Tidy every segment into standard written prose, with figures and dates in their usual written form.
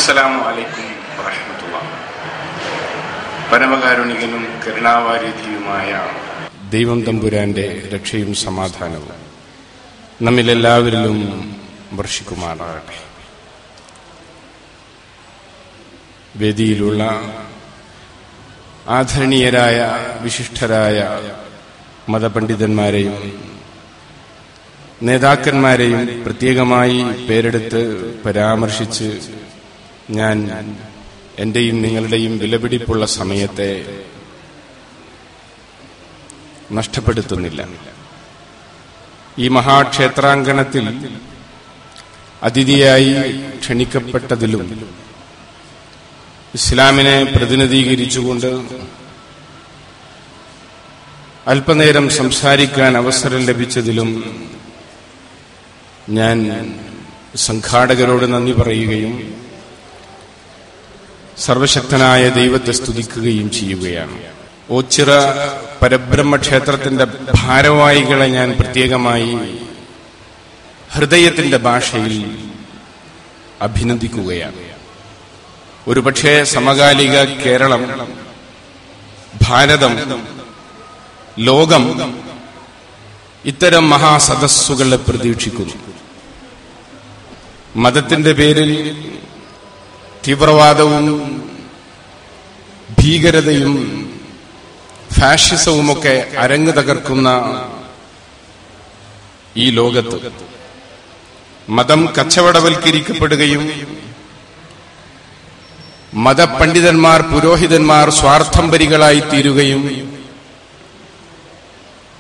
അസ്സലാമു അലൈക്കും വറഹ്മത്തുള്ളാഹി. പരമകാരുണികനും കരുണാവാരിധിയുമായ ദൈവം തമ്പുരാന്റെ രക്ഷയും സമാധാനവും നമ്മിലെല്ലാവരിലും വർഷിക്കുമാറാകട്ടെ. വേദിയിലുള്ള ആദരണീയരായ വിശിഷ്ടരായ മതപണ്ഡിതന്മാരെയും നേതാക്കന്മാരെയും പ്രത്യേകമായി പേരെടുത്ത് പരാമർശിച്ച് ഞാൻ എന്റെയും നിങ്ങളുടെയും വിലപിടിപ്പുള്ള സമയത്തെ നഷ്ടപ്പെടുത്തുന്നില്ല. ഈ മഹാക്ഷേത്രാങ്കണത്തിൽ അതിഥിയായി ക്ഷണിക്കപ്പെട്ടതിലും ഇസ്ലാമിനെ പ്രതിനിധീകരിച്ചുകൊണ്ട് അല്പനേരം സംസാരിക്കാൻ അവസരം ലഭിച്ചതിലും ഞാൻ സംഘാടകരോട് നന്ദി പറയുകയും സർവശക്തനായ ദൈവത്തെ സ്തുതിക്കുകയും ചെയ്യുകയാണ്. ഓച്ചിറ പരബ്രഹ്മക്ഷേത്രത്തിന്റെ ഭാരവാഹികളെ ഞാൻ പ്രത്യേകമായി ഹൃദയത്തിന്റെ ഭാഷയിൽ അഭിനന്ദിക്കുകയാണ്. ഒരുപക്ഷെ സമകാലിക കേരളം, ഭാരതം, ലോകം ഇത്തരം മഹാസദസ്സുകളെ പ്രതീക്ഷിക്കുന്നു. മതത്തിന്റെ പേരിൽ തീവ്രവാദവും ഭീകരതയും ഫാഷിസവുമൊക്കെ അരങ്ങു തകർക്കുന്ന ഈ ലോകത്ത് മതം കച്ചവടവൽക്കരിക്കപ്പെടുകയും മതപണ്ഡിതന്മാർ, പുരോഹിതന്മാർ സ്വാർത്ഥംപരികളായി തീരുകയും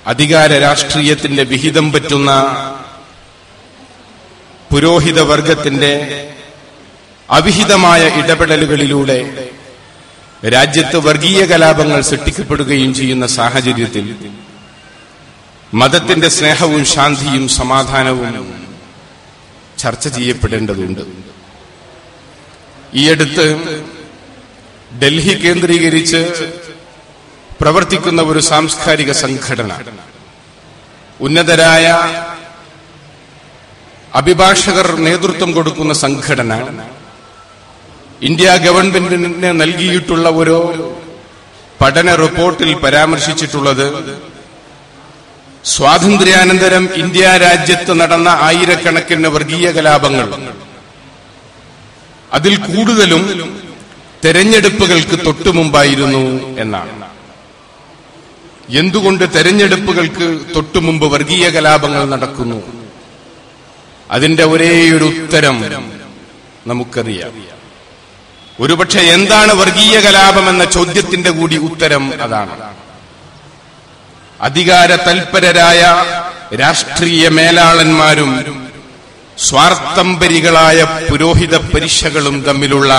അധികാര രാഷ്ട്രീയത്തിന്റെ വിഹിതം പറ്റുന്ന പുരോഹിത വർഗത്തിന്റെ അവിഹിതമായ ഇടപെടലുകളിലൂടെ രാജ്യത്ത് വർഗീയ കലാപങ്ങൾ സൃഷ്ടിക്കപ്പെടുകയും ചെയ്യുന്ന സാഹചര്യത്തിൽ മതത്തിന്റെ സ്നേഹവും ശാന്തിയും സമാധാനവും ചർച്ച ചെയ്യപ്പെടേണ്ടതുണ്ട്. ഈയടുത്ത് ഡൽഹി കേന്ദ്രീകരിച്ച് പ്രവർത്തിക്കുന്ന ഒരു സാംസ്കാരിക സംഘടന, ഉന്നതരായ അഭിഭാഷകർ നേതൃത്വം കൊടുക്കുന്ന സംഘടന, ഇന്ത്യ ഗവൺമെന്റിന് നൽകിയിട്ടുള്ള ഒരു പഠന റിപ്പോർട്ടിൽ പരാമർശിച്ചിട്ടുള്ളത് സ്വാതന്ത്ര്യാനന്തരം ഇന്ത്യ രാജ്യത്ത് നടന്ന ആയിരക്കണക്കിന് വർഗീയ കലാപങ്ങൾ, അതിൽ കൂടുതലും തെരഞ്ഞെടുപ്പുകൾക്ക് തൊട്ടുമുമ്പായിരുന്നു എന്നാണ്. എന്തുകൊണ്ട് തെരഞ്ഞെടുപ്പുകൾക്ക് തൊട്ടുമുമ്പ് വർഗീയ കലാപങ്ങൾ നടക്കുന്നു? അതിന്റെ ഒരേയൊരു ഉത്തരം നമുക്കറിയാം. ഒരുപക്ഷെ എന്താണ് വർഗീയ കലാപം എന്ന ചോദ്യത്തിന്റെ കൂടി ഉത്തരം അതാണ്. അധികാര തൽപരരായ രാഷ്ട്രീയ മേലാളന്മാരും സ്വാർത്ഥംപരികളായ പുരോഹിത പരിഷകളും തമ്മിലുള്ള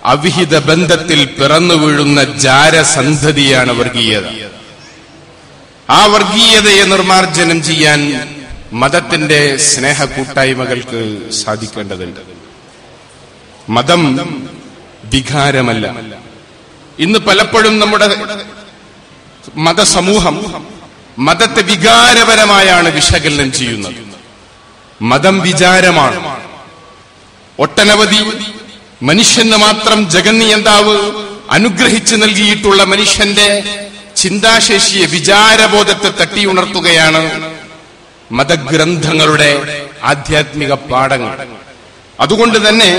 അവിഹിത ബന്ധത്തിൽ പിറന്നു വീഴുന്ന ജാരസന്ധതിയാണ് വർഗീയത. ആ വർഗീയതയെ നിർമാർജനം ചെയ്യാൻ മതത്തിന്റെ സ്നേഹ കൂട്ടായ്മകൾക്ക് സാധിക്കേണ്ടതുണ്ട്. മതം വികാരമല്ല. ഇന്ന് പലപ്പോഴും നമ്മുടെ മതസമൂഹം മതത്തെ വികാരപരമായാണ് വിശകലനം ചെയ്യുന്നത്. മതം വിചാരമാണ്. ഒട്ടനവധി മനുഷ്യന് മാത്രം ജഗന്നിയന്താവ് അനുഗ്രഹിച്ചു നൽകിയിട്ടുള്ള മനുഷ്യന്റെ ചിന്താശേഷിയെ, വിചാരബോധത്തെ തട്ടിയുണർത്തുകയാണ് മതഗ്രന്ഥങ്ങളുടെ ആധ്യാത്മിക പാഠങ്ങൾ. അതുകൊണ്ട് തന്നെ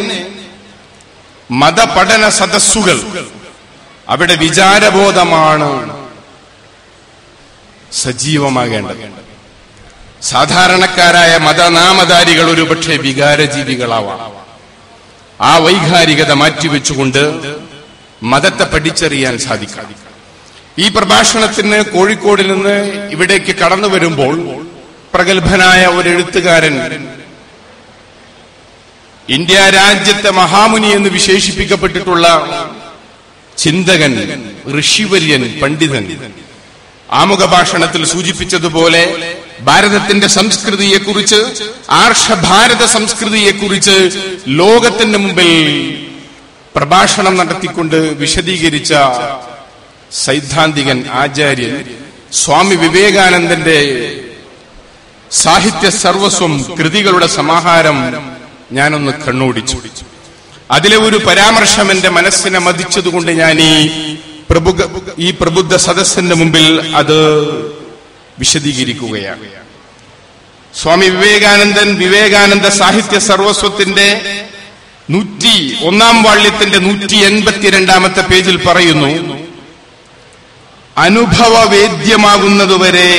മതപഠന സദസ്സുകൾ, അവിടെ വിചാരബോധമാണ് സജീവമാകേണ്ടത്. സാധാരണക്കാരായ മതനാമധാരികൾ ഒരുപക്ഷെ വികാരജീവികളാവാം. ആ വൈകാരികത മാറ്റിവെച്ചുകൊണ്ട് മതത്തെ പഠിച്ചറിയാൻ സാധിക്കും. ഈ പ്രഭാഷണത്തിന് കോഴിക്കോടിൽ നിന്ന് ഇവിടേക്ക് കടന്നു വരുമ്പോൾ പ്രഗത്ഭനായ ഒരു എഴുത്തുകാരൻ, ഇന്ത്യ രാജ്യത്തെ മഹാമുനി എന്ന് വിശേഷിപ്പിക്കപ്പെട്ടിട്ടുള്ള ചിന്തകൻ, ഋഷിവര്യൻ, പണ്ഡിതൻ ആമുഖ ഭാഷണത്തിൽ സൂചിപ്പിച്ചതുപോലെ ഭാരതത്തിന്റെ സംസ്കൃതിയെക്കുറിച്ച്, ആർഷഭാരത സംസ്കൃതിയെക്കുറിച്ച് ലോകത്തിന് മുമ്പിൽ പ്രഭാഷണം നടത്തിക്കൊണ്ട് വിശദീകരിച്ച സൈദ്ധാന്തികൻ, ആചാര്യൻ സ്വാമി വിവേകാനന്ദന്റെ സാഹിത്യ സർവസ്വം കൃതികളുടെ സമാഹാരം ഞാനൊന്ന് കണ്ണോടിച്ചു. അതിലെ ഒരു പരാമർശം എന്റെ മനസ്സിനെ മതിച്ചതുകൊണ്ട് ഞാൻ ഈ പ്രബുദ്ധ സദസ്സിന്റെ മുമ്പിൽ അത് വിശദീകരിക്കുകയാണ്. സ്വാമി വിവേകാനന്ദ സാഹിത്യ സർവസ്വത്തിന്റെ 101 വാള്യത്തിന്റെ 182 പേജിൽ പറയുന്നു, അനുഭവവേദ്യമാകുന്നതുവരെ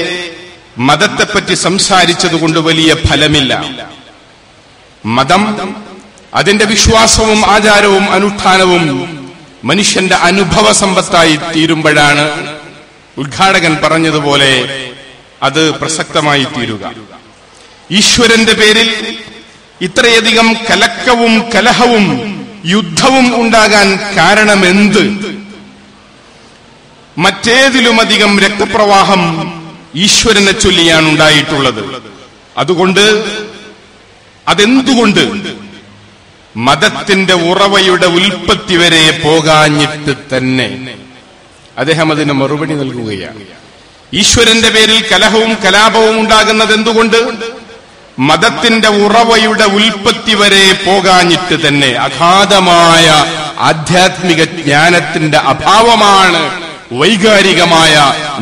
മതത്തെപ്പറ്റി സംസാരിച്ചതുകൊണ്ട് വലിയ ഫലമില്ല. മതം, അതിന്റെ വിശ്വാസവും ആചാരവും അനുഷ്ഠാനവും മനുഷ്യന്റെ അനുഭവ സമ്പത്തായി തീരുമ്പോഴാണ് ഉദ്ഘാടകൻ പറഞ്ഞതുപോലെ അത് പ്രസക്തമായി തീരുക. ഈശ്വരന്റെ പേരിൽ ഇത്രയധികം കലക്കവും കലഹവും യുദ്ധവും ഉണ്ടാകാൻ കാരണമെന്ത്? മറ്റേതിലുമധികം രക്തപ്രവാഹം ഈശ്വരനെ ചൊല്ലിയാണ് ഉണ്ടായിട്ടുള്ളത്. അതുകൊണ്ട് അതെന്തുകൊണ്ട് മതത്തിന്റെ ഉറവയുടെ ഉൽപ്പത്തി വരെ പോകാഞ്ഞിട്ട് തന്നെ? അദ്ദേഹം അതിന് മറുപടി നൽകുകയാണ്. ഈശ്വരന്റെ പേരിൽ കലഹവും കലാപവും ഉണ്ടാകുന്നത് എന്തുകൊണ്ട്? മതത്തിന്റെ ഉറവയുടെ ഉൽപ്പത്തി വരെ പോകാഞ്ഞിട്ട് തന്നെ. അഗാധമായ ആധ്യാത്മിക ജ്ഞാനത്തിന്റെ അഭാവമാണ് വൈകാരികമായ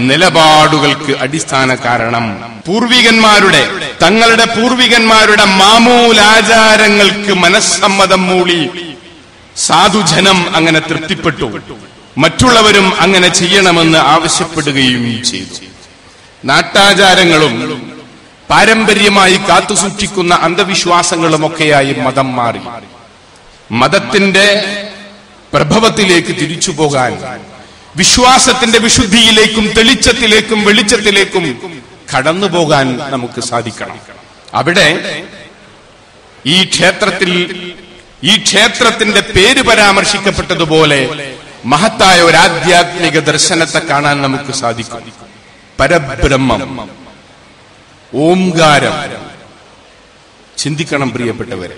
നിലപാടുകൾക്ക് അടിസ്ഥാന കാരണം. തങ്ങളുടെ പൂർവികന്മാരുടെ മാമൂലാചാരങ്ങൾക്ക് മനസ്സമ്മതം മൂളി സാധുജനം അങ്ങനെ തൃപ്തിപ്പെട്ടു. മറ്റുള്ളവരും അങ്ങനെ ചെയ്യണമെന്ന് ആവശ്യപ്പെടുകയും ചെയ്തു. നാട്ടാചാരങ്ങളും പാരമ്പര്യമായി കാത്തുസൂക്ഷിക്കുന്ന അന്ധവിശ്വാസങ്ങളുമൊക്കെയായി മതം മാറി. മതത്തിന്റെ പ്രഭവത്തിലേക്ക് തിരിച്ചു പോകാൻ, വിശ്വാസത്തിന്റെ വിശുദ്ധിയിലേക്കും തെളിച്ചത്തിലേക്കും വെളിച്ചത്തിലേക്കും കടന്നു പോകാൻ നമുക്ക് സാധിക്കണം. അവിടെ ഈ ക്ഷേത്രത്തിന്റെ പേര് പരാമർശിക്കപ്പെട്ടതുപോലെ മഹത്തായ ഒരു ആധ്യാത്മിക ദർശനത്തെ കാണാൻ നമുക്ക് സാധിക്കും. പരബ്രഹ്മം, ഓംകാരം. ചിന്തിക്കണം പ്രിയപ്പെട്ടവരെ,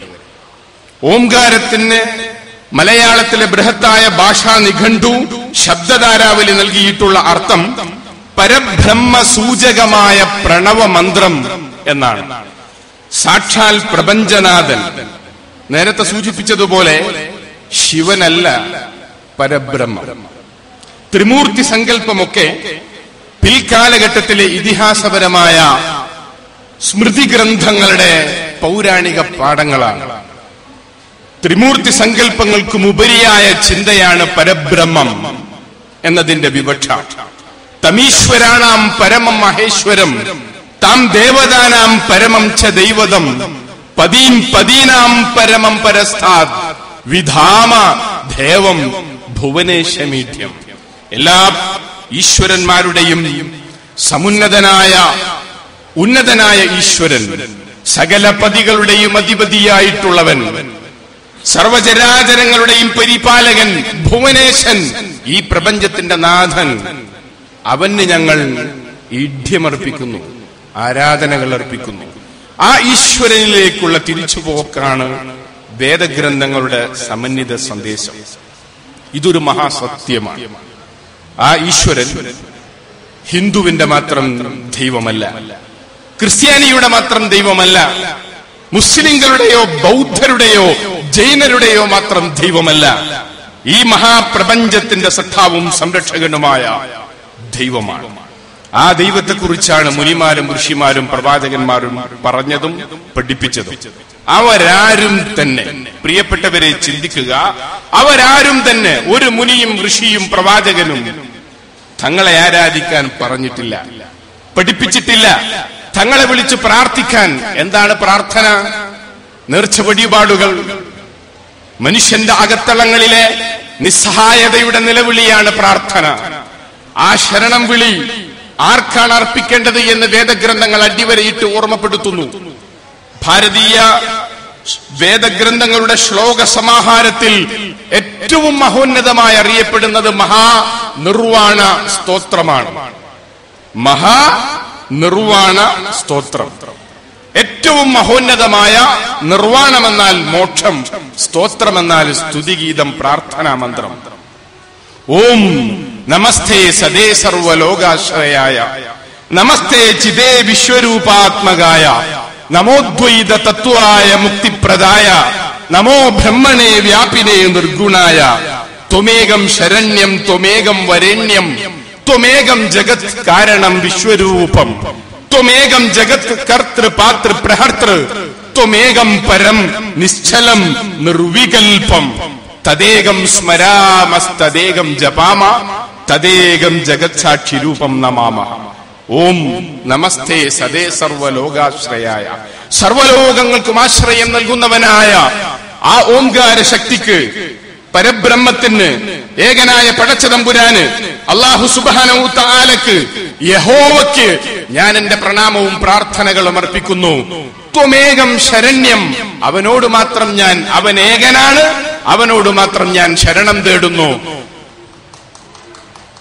ഓംകാരത്തിന് മലയാളത്തിലെ ബൃഹത്തായ ഭാഷാ നിഘണ്ടു ശബ്ദധാരാവലി നൽകിയിട്ടുള്ള അർത്ഥം പരബ്രഹ്മ സൂചകമായ പ്രണവമന്ത്രം എന്നാണ്. സാക്ഷാൽ പ്രപഞ്ചനാഥൻ. നേരത്തെ സൂചിപ്പിച്ചതുപോലെ ശിവനല്ല പരബ്രഹ്മം. ത്രിമൂർത്തി സങ്കല്പമൊക്കെ പിൽക്കാലഘട്ടത്തിലെ ഇതിഹാസപരമായ സ്മൃതി ഗ്രന്ഥങ്ങളുടെ പൗരാണിക പാഠങ്ങളാണ്. ത്രിമൂർത്തി സങ്കല്പങ്ങൾക്കും ഉപരിയായ ചിന്തയാണ് പരബ്രഹ്മം എന്നതിന്റെ വിവക്ഷ. തമീശ്വരാണാം പരമം മഹേശ്വരം, താം ദേവതാനാം പരമം ച ദൈവതം, പദീനാം പരമം പരസ്ഥാത്, വിധാമ ദേവം ഭുവനേശമീഠ്യം. എല്ലാ ഈശ്വരന്മാരുടെയും ഉന്നതനായ ഈശ്വരൻ, സകല പതികളുടെയും അധിപതിയായിട്ടുള്ളവൻ, സർവചരാചരങ്ങളുടെയും പരിപാലകൻ, ഭുവനേശൻ, ഈ പ്രപഞ്ചത്തിന്റെ നാഥൻ, അവന് ഞങ്ങൾ ഈഢ്യമർപ്പിക്കുന്നു, ആരാധനകൾ അർപ്പിക്കുന്നു. ആ ഈശ്വരനിലേക്കുള്ള തിരിച്ചുപോക്കാണ് വേദഗ്രന്ഥങ്ങളുടെ സമന്വിത സന്ദേശം. ഇതൊരു മഹാസത്യമാണ്. ആ ഈശ്വരൻ ഹിന്ദുവിന്റെ മാത്രം ദൈവമല്ല, ക്രിസ്ത്യാനിയുടെ മാത്രം ദൈവമല്ല, മുസ്ലിങ്ങളുടെയോ ബൗദ്ധരുടെയോ ജൈനരുടെയോ മാത്രം ദൈവമല്ല. ഈ മഹാപ്രപഞ്ചത്തിന്റെ സത്താവും സംരക്ഷകനുമായ ദൈവമാണ്. ആ ദൈവത്തെക്കുറിച്ചാണ് മുനിമാരും ഋഷിമാരും പ്രവാചകന്മാരും പറഞ്ഞതും പഠിപ്പിച്ചതും. അവരാരും തന്നെ, പ്രിയപ്പെട്ടവരെ ചിന്തിക്കുക, അവരാരും തന്നെ, ഒരു മുനിയും ഋഷിയും പ്രവാചകനും തങ്ങളെ ആരാധിക്കാൻ പറഞ്ഞിട്ടില്ല, പഠിപ്പിച്ചിട്ടില്ല. തങ്ങളെ വിളിച്ച് പ്രാർത്ഥിക്കാൻ. എന്താണ് പ്രാർത്ഥന? നേർച്ച വഴിപാടുകൾ. മനുഷ്യന്റെ അകത്തളങ്ങളിലെ നിസ്സഹായതയുടെ നിലവിളിയാണ് പ്രാർത്ഥന. ആ ശരണം വിളി ആർക്കാണ് അർപ്പിക്കേണ്ടത് എന്ന് വേദഗ്രന്ഥങ്ങൾ അടിവരയിട്ട് ഓർമ്മപ്പെടുത്തുന്നു. ഭാരതീയ വേദഗ്രന്ഥങ്ങളുടെ ശ്ലോക സമാഹാരത്തിൽ ഏറ്റവും മഹോന്നതമായി അറിയപ്പെടുന്നത് മഹാനിർവാണ സ്തോത്രമാണ്. മഹാനിർവാണ സ്തോത്രം ഏറ്റവും മഹോന്നതമായ. നിർവാണമെന്നാൽ മോക്ഷം, സ്തോത്രമെന്നാൽ സ്തുതിഗീതം, പ്രാർത്ഥനാ മന്ത്രം. ഓം നമസ്തേ സദേ സർവലോകാശ്രയായ, നമസ്തേ ചിതേ വിശ്വരൂപാത്മകായ, നമോദ്വൈത തത്വായ മുക്തിപ്രദായ, നമോ ബ്രഹ്മണേ വ്യാപിനേ നിർഗുണായ ത്വമേകം ശരണ്യം ത്വമേകം വരേണ്യം ത്വമേകം ജഗത് കാരണം വിശ്വരൂപം ത്വമേകം ജഗത് കർത്തൃ പാതൃ പ്രഹർത്തൃ ത്വമേകം പരം നിശ്ചലം നിർവികൽപം തദേകം സ്മരാമസ്തദേകം ജപാമ തദേകം ജഗത് സാക്ഷി രൂപം നമാമഃ. ഓം നമസ്തേ സദേ സർവലോകാശ്രയായ, സർവലോകങ്ങൾക്കും ആശ്രയം നൽകുന്നവനായ ആ ഓംകാര ശക്തിക്ക്, പരബ്രഹ്മത്തിന്, ഏകനായ പടച്ചതമ്പുരാന്, അല്ലാഹു സുബ്ഹാനഹു തആലക്ക്, യഹോവയ്ക്ക് ഞാൻ എന്റെ പ്രണാമവും പ്രാർത്ഥനകളും അർപ്പിക്കുന്നു. ത്വമേകം ശരണ്യം, അവനോട് മാത്രം ഞാൻ, അവൻ ഏകനാണ്, അവനോട് മാത്രം ഞാൻ ശരണം തേടുന്നു.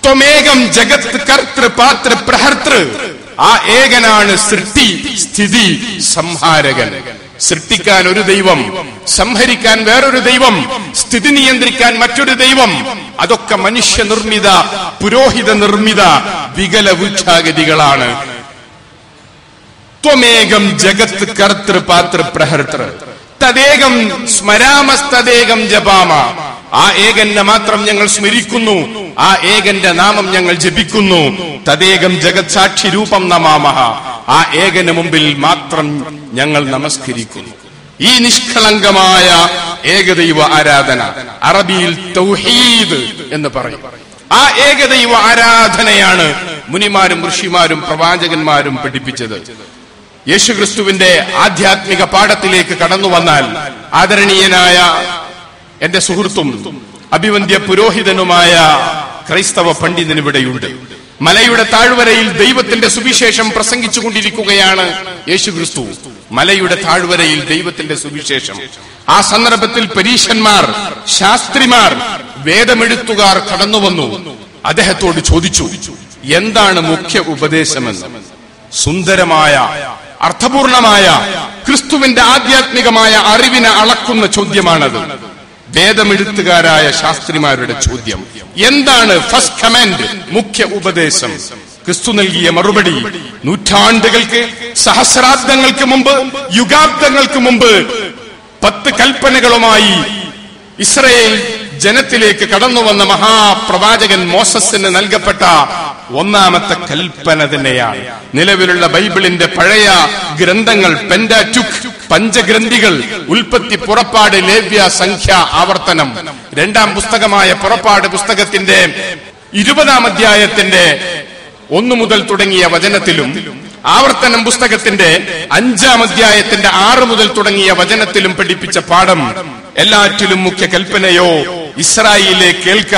ത്വമേകം ജഗത് കർത്തൃ പാതൃ പ്രഹർത്തൃ, ആ ഏകനാണ് സൃഷ്ടി സ്ഥിതി സംഹാരകൻ. സൃഷ്ടിക്കാൻ ഒരു ദൈവം, സംഹരിക്കാൻ വേറൊരു ദൈവം, സ്ഥിതി നിയന്ത്രിക്കാൻ മറ്റൊരു ദൈവം. അതൊക്കെ മനുഷ്യ നിർമ്മിത, പുരോഹിത നിർമ്മിത വികല വൃക്ഷാഗതികളാണ്. ത്വമേകം ജഗത് കർത്തൃ പാതൃ പ്രഹർത്തൃ തദേകം സ്മരാമസ്തദേകം ജപാമ, ആ ഏകന്റെ മാത്രം ഞങ്ങൾ സ്മരിക്കുന്നു, ആ ഏകന്റെ നാമം ഞങ്ങൾ ജപിക്കുന്നു. തദേകം ജഗത് സാക്ഷി രൂപം നമാമഃ, ആ ഏകന് മുമ്പിൽ മാത്രം ഞങ്ങൾ നമസ്കരിക്കുന്നു. ഈ നിഷ്കളങ്കമായ ഏകദൈവ ആരാധന, അറബിയിൽ തൗഹീദ് എന്ന് പറയും. ആ ഏകദൈവ ആരാധനയാണ് മുനിമാരും ഋഷിമാരും പ്രവാചകന്മാരും പഠിപ്പിച്ചത്. യേശുക്രിസ്തുവിന്റെ ആധ്യാത്മിക പാഠത്തിലേക്ക് കടന്നു വന്നാൽ, ആദരണീയനായ എന്റെ സുഹൃത്തും അഭിവന്ദ്യ പുരോഹിതനുമായ ക്രൈസ്തവ പണ്ഡിതൻ ഇവിടെയുണ്ട്. മലയുടെ താഴ്വരയിൽ ദൈവത്തിന്റെ സുവിശേഷം പ്രസംഗിച്ചുകൊണ്ടിരിക്കുകയാണ് യേശുക്രിസ്തു. മലയുടെ താഴ്വരയിൽ ദൈവത്തിന്റെ സുവിശേഷം. ആ സന്ദർഭത്തിൽ പരീശന്മാർ, ശാസ്ത്രിമാർ, വേദമെഴുത്തുകാർ കടന്നു വന്നു. അദ്ദേഹത്തോട് ചോദിച്ചു, എന്താണ് മുഖ്യ ഉപദേശമെന്ന്. സുന്ദരമായ, അർത്ഥപൂർണമായ, ക്രിസ്തുവിന്റെ ആധ്യാത്മികമായ അറിവിനെ അളക്കുന്ന ചോദ്യമാണത്. വേദമെഴുത്തുകാരായ ശാസ്ത്രിമാരുടെ ചോദ്യം എന്താണ്? ഫസ്റ്റ് കമാൻഡ്, മുഖ്യ ഉപദേശം. ക്രിസ്തു നൽകിയ മറുപടി, നൂറ്റാണ്ടുകൾക്ക്, സഹസ്രാബ്ദങ്ങൾക്ക് മുമ്പ്, യുഗാബ്ദങ്ങൾക്ക് മുമ്പ് 10 കൽപ്പനകളുമായി ഇസ്രായേൽ ജനത്തിലേക്ക് കടന്നു വന്ന മഹാപ്രവാചകൻ മോസസിന് നൽകപ്പെട്ട ഒന്നാമത്തെ കൽപ്പന തന്നെയാണ്. നിലവിലുള്ള ബൈബിളിന്റെ പഴയ ഗ്രന്ഥങ്ങൾ, പെന്റാറ്റുക്, പഞ്ചഗ്രന്ഥികൾ, ഉൽപ്പത്തി, പുറപ്പാട്, ലേവ്യ, സംഖ്യ, ആവർത്തനം, രണ്ടാം പുസ്തകമായ പുറപ്പാട് പുസ്തകത്തിന്റെ 20-ാം അധ്യായത്തിന്റെ 1 മുതൽ തുടങ്ങിയ വചനത്തിലും, ആവർത്തനം പുസ്തകത്തിന്റെ 5-ാം അധ്യായത്തിന്റെ 6 മുതൽ തുടങ്ങിയ വചനത്തിലും പഠിപ്പിച്ച പാഠം, എല്ലാറ്റിലും മുഖ്യ കൽപ്പനയോ ഇസ്രായേലേ കേൾക്ക,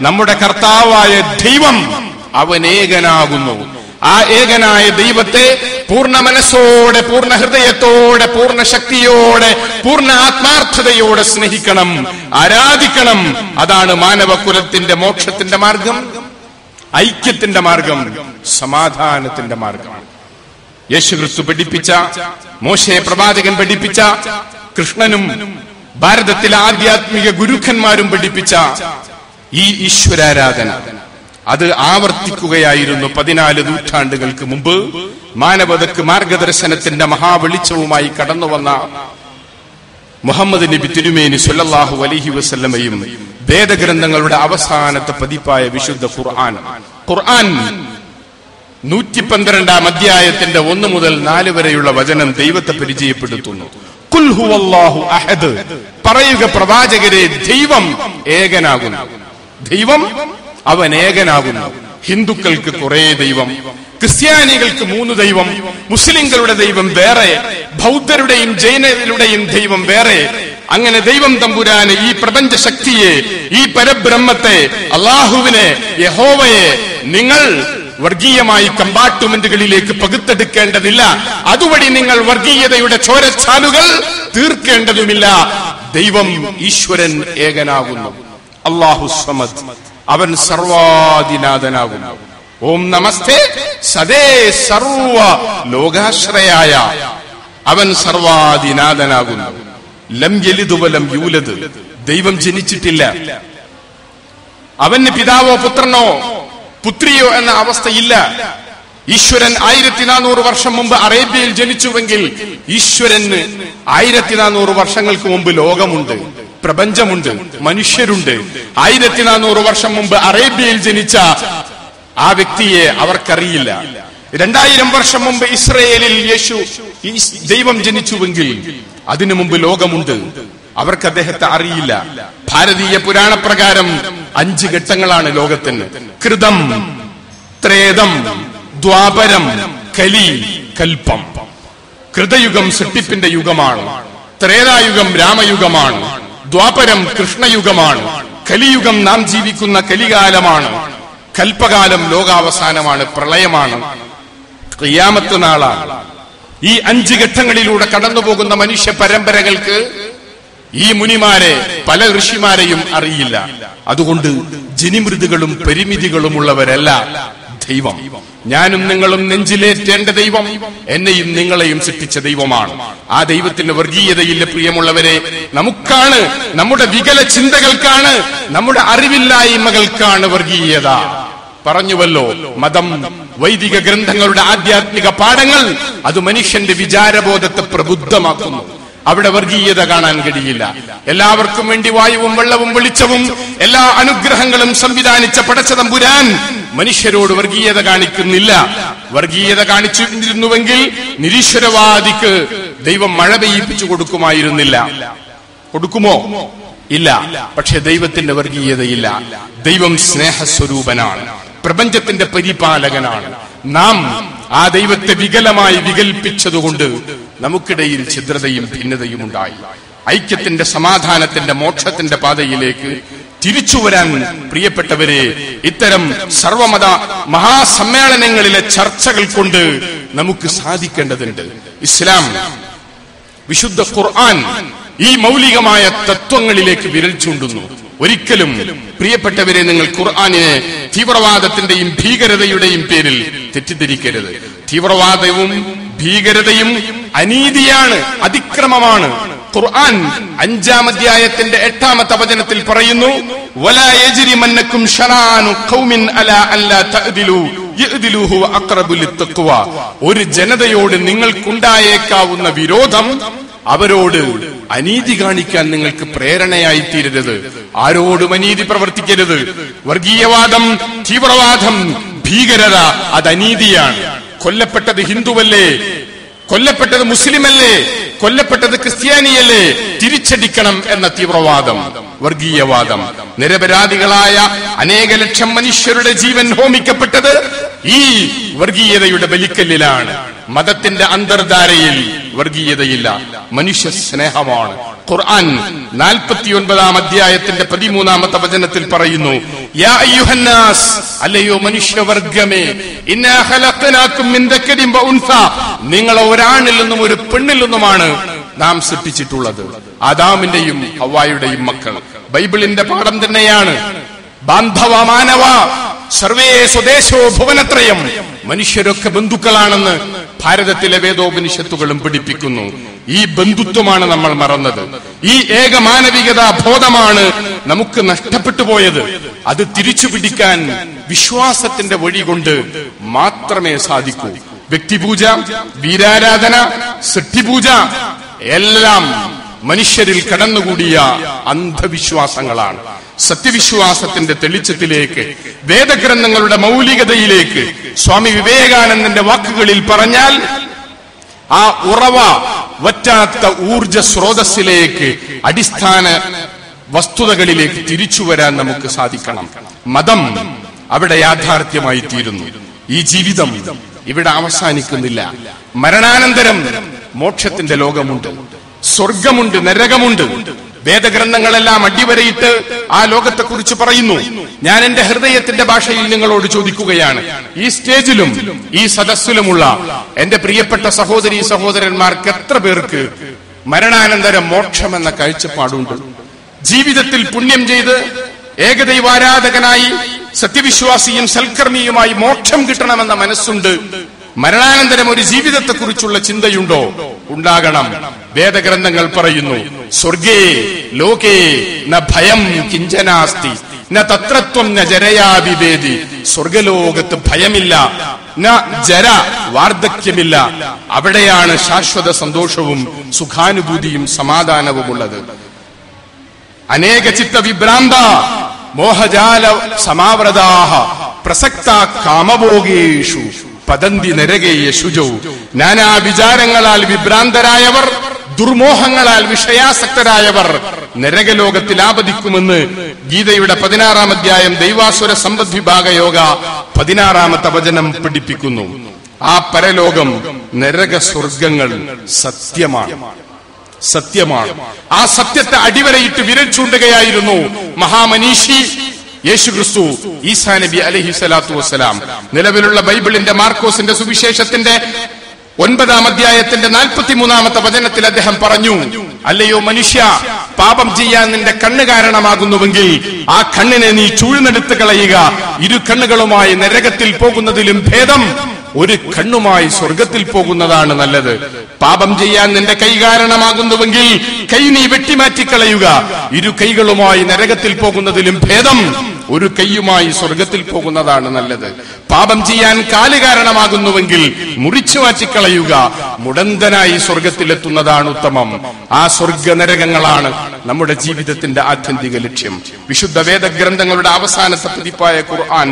നമ്മുടെ കർത്താവായ ദൈവം അവൻ ഏകനാകുന്നു. ആ ഏകനായ ദൈവത്തെ പൂർണ്ണ മനസ്സോടെ, പൂർണ്ണ ഹൃദയത്തോടെ, പൂർണ്ണ ശക്തിയോടെ, പൂർണ്ണ ആത്മാർത്ഥതയോടെ സ്നേഹിക്കണം, ആരാധിക്കണം. അതാണ് മാനവകുലത്തിന്റെ മോക്ഷത്തിന്റെ മാർഗം, ഐക്യത്തിന്റെ മാർഗം, സമാധാനത്തിന്റെ മാർഗം. യേശുക്രിസ്തു പഠിപ്പിച്ച, മോശെ പ്രവാചകൻ പഠിപ്പിച്ച, കൃഷ്ണനും ഭാരതത്തിലെ ആധ്യാത്മിക ഗുരുക്കന്മാരും പഠിപ്പിച്ച ഈ ഈശ്വരാരാധന, അത് ആവർത്തിക്കുകയായിരുന്നു 14 നൂറ്റാണ്ടുകൾക്ക് മുമ്പ്. മാനവതക്ക് മാർഗദർശനത്തിന്റെ മഹാവെളിച്ചവുമായി കടന്നു വന്ന മുഹമ്മദ് നബി തിരുമേനി സ്വല്ലല്ലാഹു അലൈഹി വസല്ലമയും വേദഗ്രന്ഥങ്ങളുടെ അവസാനത്തെ പതിപ്പായ വിശുദ്ധ ഖുർആൻ 112-ാം അധ്യായത്തിന്റെ 1 മുതൽ 4 വരെയുള്ള വചനം ദൈവത്തെ പരിചയപ്പെടുത്തുന്നു. ഖുൽ ഹുവല്ലാഹു അഹദ്, പറയുക പ്രവാചകരെ, ദൈവം ഏകനാകുന്നു. ദൈവം അവൻ ഏകനാകുന്നു. ഹിന്ദുക്കൾക്ക് കുറെ ദൈവം, ക്രിസ്ത്യാനികൾക്ക് 3 ദൈവം, മുസ്ലിങ്ങളുടെ ദൈവം വേറെ, ബൗദ്ധരുടെയും ജൈനരുടെയും ദൈവം വേറെ. അങ്ങനെ ദൈവം തമ്പുരാന്, ഈ പ്രപഞ്ച ശക്തിയെ, ഈ പരബ്രഹ്മത്തെ, അള്ളാഹുവിനെ, യഹോവയെ നിങ്ങൾ വർഗീയമായി കമ്പാർട്ട്മെന്റുകളിലേക്ക് പകുത്തെടുക്കേണ്ടതില്ല. അതുവഴി നിങ്ങൾ വർഗീയതയുടെ ചോരച്ചാലുകൾ തീർക്കേണ്ടതുമില്ല. ദൈവം ഈശ്വരൻ ഏകനാകുന്നു. അല്ലാഹു സമദ്, അവൻ സർവാധിനാഥനാകുന്നു. ഓം നമസ്തേ സദേ സർവ ലോകാശ്രയായ, അവൻ സർവാധിനാഥനാകുന്നു. ലം യലിദ് വലം യൂലദ്, ദൈവം ജനിച്ചിട്ടില്ല. അവന് പിതാവോ പുത്രനോ പുത്രിയോ എന്ന അവസ്ഥയില്ല. ഈശ്വരൻ 1400 വർഷം മുമ്പ് അറേബ്യയിൽ ജനിച്ചുവെങ്കിൽ ഈശ്വരന് 1400 വർഷങ്ങൾക്ക് മുമ്പ് ലോകമുണ്ട്, പ്രപഞ്ചമുണ്ട്, മനുഷ്യരുണ്ട്. 1400 വർഷം മുമ്പ് അറേബ്യയിൽ ജനിച്ച ആ വ്യക്തിയെ അവർക്കറിയില്ല. 2000 വർഷം മുമ്പ് ഇസ്രയേലിൽ ദൈവം ജനിച്ചുവെങ്കിൽ അതിനു മുമ്പ് ലോകമുണ്ട്, അവർക്ക് അദ്ദേഹത്തെ അറിയില്ല. ഭാരതീയ പുരാണപ്രകാരം 5 ഘട്ടങ്ങളാണ് ലോകത്തിന്: കൃതം, ത്രേതം, ദ്വാപരം, കലി, കൽപ്പം. കൃതയുഗം സൃഷ്ടിപ്പിന്റെ യുഗമാണ്, ത്രേതായുഗം രാമയുഗമാണ്, ദ്വാപരം കൃഷ്ണയുഗമാണ്, കലിയുഗം നാം ജീവിക്കുന്ന കലികാലമാണ്, കൽപ്പകാലം ലോകാവസാനമാണ്, പ്രളയമാണ്, ഖിയാമത്ത് നാളാണ്. ഈ 5 ഘട്ടങ്ങളിലൂടെ കടന്നുപോകുന്ന മനുഷ്യ പരമ്പരകൾക്ക് ഈ മുനിമാരെ, പല ഋഷിമാരെയും അറിയില്ല. അതുകൊണ്ട് ജനിമൃതുകളും പരിമിതികളുമുള്ളവരല്ല ദൈവം. ഞാനും നിങ്ങളും നെഞ്ചിലേറ്റേണ്ട ദൈവം എന്നെയും നിങ്ങളെയും സൃഷ്ടിച്ച ദൈവമാണ്. ആ ദൈവത്തിന്റെ വർഗീയതയില്ല പ്രിയമുള്ളവരെ. നമുക്കാണ്, നമ്മുടെ വികല ചിന്തകൾക്കാണ്, നമ്മുടെ അറിവില്ലായ്മകൾക്കാണ് വർഗീയത. പറഞ്ഞുവല്ലോ, മതം, വൈദിക ഗ്രന്ഥങ്ങളുടെ ആധ്യാത്മിക പാഠങ്ങൾ അത് മനുഷ്യന്റെ വിചാരബോധത്തെ പ്രബുദ്ധമാക്കുന്നു. അവിടെ വർഗീയത കാണാൻ കഴിയില്ല. എല്ലാവർക്കും വേണ്ടി വായുവും വെള്ളവും വെളിച്ചവും എല്ലാ അനുഗ്രഹങ്ങളും സംവിധാനിച്ച പടച്ചതമ്പുരാൻ മനുഷ്യരോട് വർഗീയത കാണിക്കുന്നില്ല. വർഗീയത കാണിച്ചിരുന്നുവെങ്കിൽ നിരീശ്വരവാദിക്ക് ദൈവം മഴ പെയ്യിപ്പിച്ചു കൊടുക്കുമായിരുന്നില്ല. കൊടുക്കുമോ? ഇല്ല. പക്ഷെ ദൈവത്തിന്റെ വർഗീയതയില്ല. ദൈവം സ്നേഹസ്വരൂപനാണ്, പ്രപഞ്ചത്തിന്റെ പരിപാലകനാണ്. നാം ആ ദൈവത്തെ വികലമായി വികൽപ്പിച്ചതുകൊണ്ട് നമുക്കിടയിൽ ഛിദ്രതയും ഭിന്നതയും ഉണ്ടായി. ഐക്യത്തിന്റെ, സമാധാനത്തിന്റെ, മോക്ഷത്തിന്റെ പാതയിലേക്ക് തിരിച്ചുവരാൻ പ്രിയപ്പെട്ടവരെ, ഇത്തരം സർവമത മഹാസമ്മേളനങ്ങളിലെ ചർച്ചകൾ കൊണ്ട് നമുക്ക് സാധിക്കേണ്ടതുണ്ട്. ഇസ്ലാം, വിശുദ്ധ ഖുർആൻ ഈ മൗലികമായ തത്വങ്ങളിലേക്ക് വിരൽ ചൂണ്ടുന്നു. ഒരിക്കലും പ്രിയപ്പെട്ടവരെ നിങ്ങൾ ഖുർആനിനെ തീവ്രവാദത്തിന്റെയും ഭീകരതയുടെയും പേരിൽ തെറ്റിദ്ധരിക്കരുത്. തീവ്രവാദവും ഭീകരതയും അനീതിയാണ്, അതിക്രമമാണ്. ഖുർആൻ 5-ാം അധ്യായത്തിന്റെ 8-ാമത്തെ വചനത്തിൽ പറയുന്നു, വലാ യജ്രിമന്നകും ശനാനു ഖൗമിൻ അലാ അല്ലാ തഅദിലു യഅദിലു ഹുവ അഖറബു ലിത്തഖ്വ. ഒരു ജനതയോട് നിങ്ങൾക്കുണ്ടായേക്കാവുന്ന വിരോധം അവരോട് അനീതി കാണിക്കാൻ നിങ്ങൾക്ക് പ്രേരണയായി തീരരുത്. ആരോടും അനീതി പ്രവർത്തിക്കരുത്. വർഗീയവാദം, തീവ്രവാദം, ഭീകരത അത് അനീതിയാണ്. കൊല്ലപ്പെട്ടത് ഹിന്ദുവല്ലേ, കൊല്ലപ്പെട്ടത് മുസ്ലിമല്ലേ, കൊല്ലപ്പെട്ടത് ക്രിസ്ത്യാനിയല്ലേ, തിരിച്ചടിക്കണം എന്ന തീവ്രവാദം, വർഗീയവാദം. നിരപരാധികളായ അനേക ലക്ഷം മനുഷ്യരുടെ ജീവൻ ഹോമിക്കപ്പെട്ടത് ഈ വർഗീയതയുടെ ബലിക്കല്ലിലാണ്. മതത്തിന്റെ അന്തർധാരയിൽ വർഗീയതയില്ല, മനുഷ്യ സ്നേഹമാണ്. ഖുർആൻ 49-ാം അധ്യായത്തിന്റെ 13-ാമത്തെ വചനത്തിൽ പറയുന്നു, യാ അയ്യുഹന്നാസ്, അല്ലയോ മനുഷ്യവർഗമേ, ഇന്നാ ഖലഖനാകും മിൻ ദക്കരിൻ വ ഉൻസ, നിങ്ങളെ ഒരാണിൽ നിന്നും ഒരു പെണ്ണിൽ നിന്നുമാണ് നാം സൃഷ്ടിച്ചിട്ടുള്ളത്. ആദാമിന്റെയും ഹവ്വായുടെയും മക്കൾ. ബൈബിളിന്റെ പാഠം തന്നെയാണ്. ബാന്ധവ മാനവ സർവേ സ്വദേശോ ഭുവനത്രയം, മനുഷ്യരൊക്കെ ബന്ധുക്കളാണെന്ന് ഭാരതത്തിലെ വേദോപനിഷത്തുകളും പഠിപ്പിക്കുന്നു. ഈ ബന്ധുത്വമാണ് നമ്മൾ മറന്നത്. ഈ ഏകമാനവികതാ ബോധമാണ് നമുക്ക് നഷ്ടപ്പെട്ടു പോയത്. അത് തിരിച്ചു പിടിക്കാൻ വിശ്വാസത്തിന്റെ വഴി കൊണ്ട് മാത്രമേ സാധിക്കൂ. വ്യക്തിപൂജ, വീരാരാധന, സൃഷ്ടിപൂജ എല്ലാം മനുഷ്യരിൽ കടന്നുകൂടിയ അന്ധവിശ്വാസങ്ങളാണ്. സത്യവിശ്വാസത്തിന്റെ തെളിച്ചത്തിലേക്ക്, വേദഗ്രന്ഥങ്ങളുടെ മൗലികതയിലേക്ക്, സ്വാമി വിവേകാനന്ദന്റെ വാക്കുകളിൽ പറഞ്ഞാൽ ആ ഉറവ വറ്റാത്ത ഊർജ സ്രോതസ്സിലേക്ക്, അടിസ്ഥാന വസ്തുതകളിലേക്ക് തിരിച്ചുവരാൻ നമുക്ക് സാധിക്കണം. മതം അവിടെ യാഥാർത്ഥ്യമായി തീരുന്നു. ഈ ജീവിതം ഇവിടെ അവസാനിക്കുന്നില്ല. മരണാനന്തരം മോക്ഷത്തിന്റെ ലോകമുണ്ട്, സ്വർഗമുണ്ട്, നരകമുണ്ട്. വേദഗ്രന്ഥങ്ങളെല്ലാം അടിവരയിട്ട് ആ ലോകത്തെക്കുറിച്ച് പറയുന്നു. ഞാൻ എന്റെ ഹൃദയത്തിന്റെ ഭാഷയിൽ നിങ്ങളോട് ചോദിക്കുകയാണ്, ഈ സ്റ്റേജിലും ഈ സദസ്സിലുമുള്ള എന്റെ പ്രിയപ്പെട്ട സഹോദരീ സഹോദരന്മാർക്ക് എത്ര പേർക്ക് മരണാനന്തരം മോക്ഷമെന്ന കാഴ്ചപ്പാടുണ്ട്? ജീവിതത്തിൽ പുണ്യം ചെയ്ത് ഏകദൈവാരാധകനായി സത്യവിശ്വാസിയും സൽക്കർമ്മിയുമായി മോക്ഷം കിട്ടണമെന്ന മനസ്സുണ്ട്. മരണാനന്തരം ഒരു ജീവിതത്തെക്കുറിച്ചുള്ള ചിന്തയുണ്ടോ? ഉണ്ടാകണം. വേദഗ്രന്ഥങ്ങൾ പറയുന്നു, സ്വർഗേ ലോകേ ന ഭയം കിഞ്ചനാസ്തി ന തത്രത്വം ന ജരയാ വിവേദി. സ്വർഗലോകത്ത് ഭയമില്ല, ന ജര, വാർദ്ധക്യമില്ല. അവിടെയാണ് ശാശ്വത സന്തോഷവും സുഖാനുഭൂതിയും സമാധാനവുമുള്ളത്. അനേക ചിത്ത വിഭ്രാന്ത മോഹജാല സമാവ്രതാഹ പ്രസക്ത കാമഭോഗേഷു പതന്തി നരകേ യശുജൗ. നാനാ വിചാരങ്ങളാൽ വിഭ്രാന്തരായവർ, ദുർമോഹങ്ങളാൽ വിഷയാസക്തരായവർ നരകലോകത്തിൽ ആപതിക്കുമെന്ന് ഗീതയുടെ 16-ാം അധ്യായം ദൈവാസുര സമ്പദ് വിഭാഗ യോഗ 16-ാമത്തെ വചനം പഠിപ്പിക്കുന്നു. ആ പരലോകം, നരക സ്വർഗങ്ങൾ സത്യമാണ്. ആ സത്യത്തെ അടിവരയിട്ട് വിരൽ ചൂണ്ടുകയായിരുന്നു മഹാമനീഷി യേശുക്രിസ്തു, ഈസാ നബി അലൈഹി സ്വലാത്തു വസ്സലാം. നിലവിലുള്ള ബൈബിളിന്റെ മാർക്കോസിന്റെ സുവിശേഷത്തിന്റെ 9-ാം അധ്യായത്തിന്റെ 43-ാമത്തെ വചനത്തിൽ അദ്ദേഹം പറഞ്ഞു, അല്ലയോ മനുഷ്യ, പാപം ചെയ്യാൻ നിന്റെ കണ്ണ് കാരണമാകുന്നുവെങ്കിൽ ആ കണ്ണിനെ നീ ചൂഴ്ന്നെടുത്ത് കളയുക. ഇരു കണ്ണുകളുമായി നരകത്തിൽ പോകുന്നതിലും ഭേദം ഒരു കണ്ണുമായി സ്വർഗത്തിൽ പോകുന്നതാണ് നല്ലത്. പാപം ചെയ്യാൻ നിന്റെ കൈ കാരണമാകുന്നുവെങ്കിൽ കൈ നീ വെട്ടിമാറ്റിക്കളയുക. ഇരു കൈകളുമായി നരകത്തിൽ പോകുന്നതിലും ഭേദം ഒരു കൈയുമായി സ്വർഗത്തിൽ പോകുന്നതാണ് നല്ലത്. പാപം ചെയ്യാൻ കാല് കാരണമാകുന്നുവെങ്കിൽ മുറിച്ചു മാറ്റിക്കളയുക. മുടന്തനായി സ്വർഗത്തിലെത്തുന്നതാണ് ഉത്തമം. ആ സ്വർഗ നരകങ്ങളാണ് നമ്മുടെ ജീവിതത്തിന്റെ ആത്യന്തിക ലക്ഷ്യം. വിശുദ്ധ വേദഗ്രന്ഥങ്ങളുടെ അവസാനത്തെ പതിപ്പായ ഖുർആൻ